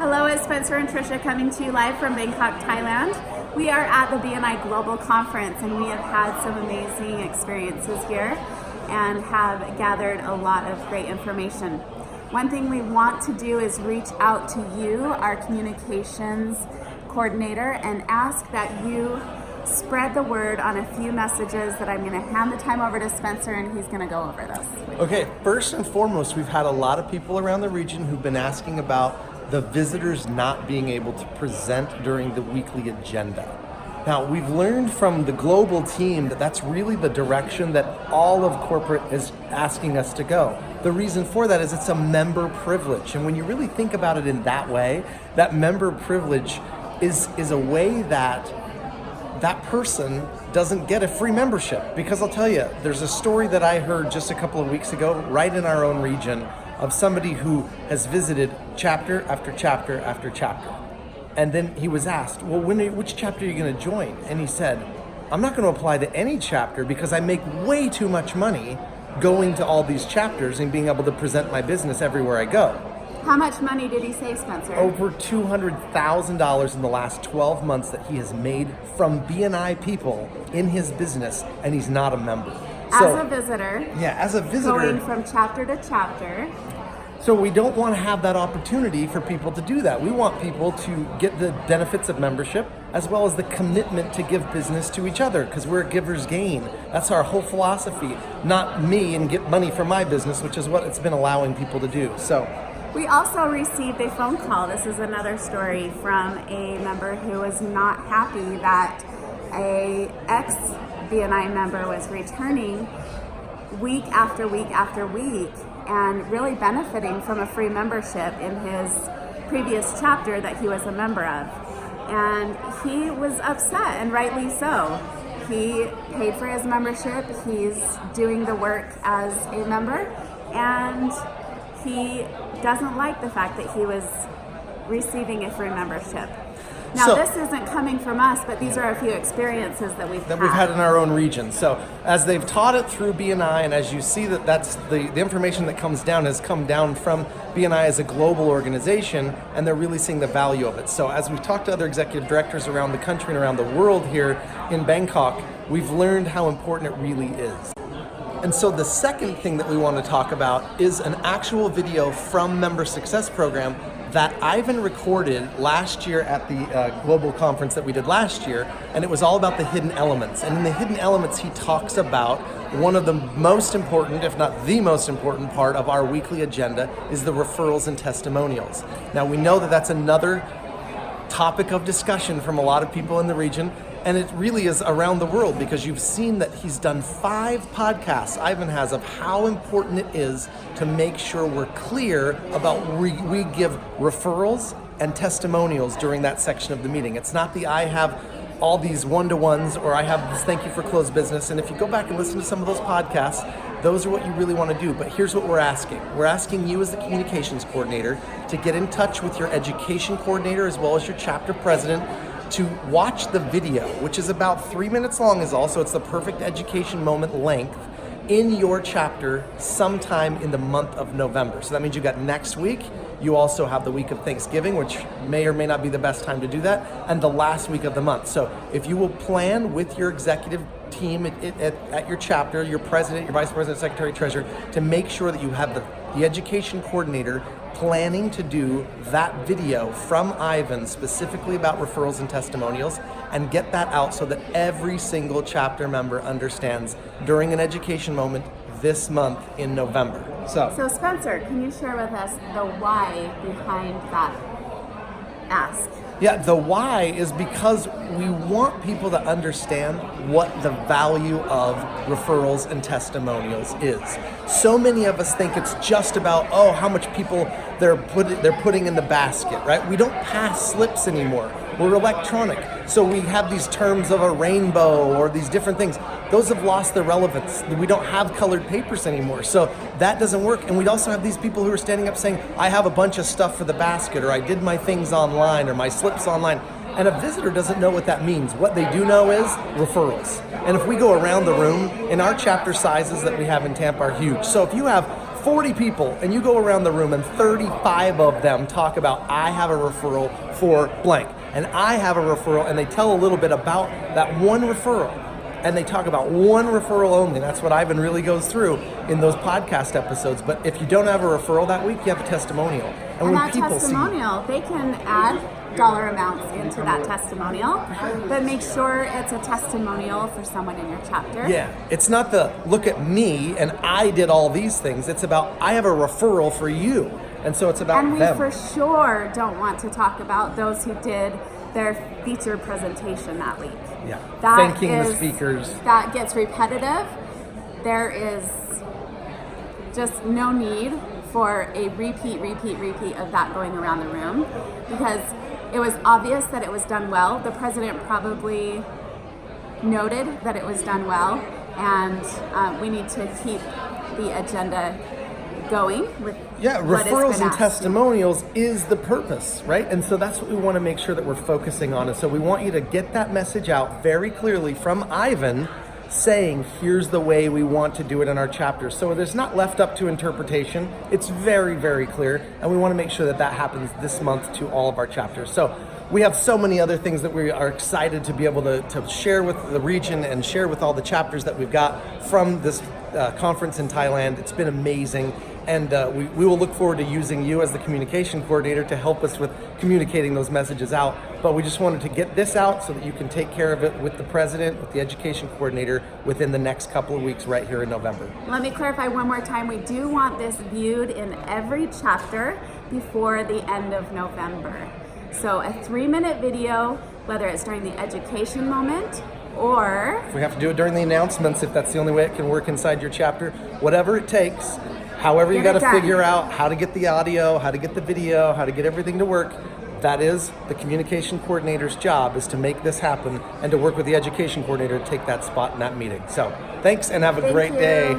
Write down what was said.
Hello, it's Spencer and Tricia coming to you live from Bangkok, Thailand. We are at the BNI Global Conference and we have had some amazing experiences here and have gathered a lot of great information. One thing we want to do is reach out to you, our communications coordinator, and ask that you spread the word on a few messages that I'm going to hand the time over to Spencer and he's going to go over this. Okay, first and foremost, we've had a lot of people around the region who've been asking about the visitors not being able to present during the weekly agenda. Now, we've learned from the global team that that's really the direction that all of corporate is asking us to go. The reason for that is it's a member privilege. And when you really think about it in that way, that member privilege is a way that that person doesn't get a free membership. Because I'll tell you, there's a story that I heard just a couple of weeks ago, right in our own region, of somebody who has visited chapter after chapter after chapter. And then he was asked, well, which chapter are you going to join? And he said, I'm not going to apply to any chapter because I make way too much money going to all these chapters and being able to present my business everywhere I go. How much money did he say, Spencer? Over $200,000 in the last 12 months that he has made from BNI people in his business, and he's not a member. As a visitor. Yeah, as a visitor. Going from chapter to chapter. So we don't want to have that opportunity for people to do that. We want people to get the benefits of membership as well as the commitment to give business to each other because we're a giver's gain. That's our whole philosophy, not me and get money for my business, which is what it's been allowing people to do. So we also received a phone call. This is another story from a member who was not happy that a ex-BNI member was returning week after week after week and really benefiting from a free membership in his previous chapter that he was a member of. And he was upset, and rightly so. He paid for his membership, he's doing the work as a member, and he doesn't like the fact that he was receiving a free membership. Now, this isn't coming from us, but these are a few experiences that we've had in our own region. So as they've taught it through BNI, and as you see that that's the information that comes down has come down from BNI as a global organization, and they're really seeing the value of it. So as we've talked to other executive directors around the country and around the world here in Bangkok, we've learned how important it really is. And so the second thing that we want to talk about is an actual video from Member Success Program that Ivan recorded last year at the global conference that we did last year, and it was all about the hidden elements. And in the hidden elements, he talks about one of the most important, if not the most important part of our weekly agenda is the referrals and testimonials. Now we know that that's another topic of discussion from a lot of people in the region, and it really is around the world because you've seen that he's done 5 podcasts, Ivan has, of how important it is to make sure we're clear about we give referrals and testimonials during that section of the meeting. It's not the I have all these one-to-ones or I have this thank you for closed business. And if you go back and listen to some of those podcasts, those are what you really want to do. But here's what we're asking. We're asking you as the communications coordinator to get in touch with your education coordinator as well as your chapter president to watch the video, which is about 3 minutes long is all, so it's the perfect education moment length in your chapter sometime in the month of November. So that means you got next week. You also have the week of Thanksgiving, which may or may not be the best time to do that, and the last week of the month. So if you will plan with your executive team at your chapter, your president, your vice president, secretary, treasurer, to make sure that you have the education coordinator planning to do that video from Ivan specifically about referrals and testimonials and get that out so that every single chapter member understands during an education moment this month in November. So Spencer, can you share with us the why behind that ask? Yeah, the why is because we want people to understand what the value of referrals and testimonials is. So many of us think it's just about, how much people they're putting in the basket, right? We don't pass slips anymore. We're electronic. So we have these terms of a rainbow or these different things. Those have lost their relevance. We don't have colored papers anymore. So that doesn't work. And we'd also have these people who are standing up saying, I have a bunch of stuff for the basket, or I did my things online, or my slips online. And a visitor doesn't know what that means. What they do know is referrals. And if we go around the room, and our chapter sizes that we have in Tampa are huge. So if you have 40 people, and you go around the room and 35 of them talk about, I have a referral for blank, and I have a referral, and they tell a little bit about that one referral, and they talk about one referral only. That's what Ivan really goes through in those podcast episodes. But if you don't have a referral that week, you have a testimonial. And when that testimonial, they can add dollar amounts into that testimonial, but make sure it's a testimonial for someone in your chapter. Yeah, it's not the look at me and I did all these things. It's about I have a referral for you, and so it's about them. And we for sure don't want to talk about those who did their feature presentation that week. Yeah, thanking the speakers. That gets repetitive. There is just no need for a repeat of that going around the room, because it was obvious that it was done well. The president probably noted that it was done well, and we need to keep the agenda going with referrals and testimonials is the purpose, right? And so that's what we want to make sure that we're focusing on. And so we want you to get that message out very clearly from Ivan, saying, here's the way we want to do it in our chapters. So it's not left up to interpretation. It's very, very clear. And we want to make sure that that happens this month to all of our chapters. So we have so many other things that we are excited to be able to share with the region and share with all the chapters that we've got from this conference in Thailand. It's been amazing. And we will look forward to using you as the communication coordinator to help us with communicating those messages out. But we just wanted to get this out so that you can take care of it with the president, with the education coordinator within the next couple of weeks right here in November. Let me clarify one more time. We do want this viewed in every chapter before the end of November. So a 3-minute video, whether it's during the education moment or... If we have to do it during the announcements, if that's the only way it can work inside your chapter, whatever it takes. However, you got to figure out how to get the audio, how to get the video, how to get everything to work. That is the communication coordinator's job, is to make this happen and to work with the education coordinator to take that spot in that meeting. So thanks and have a great day.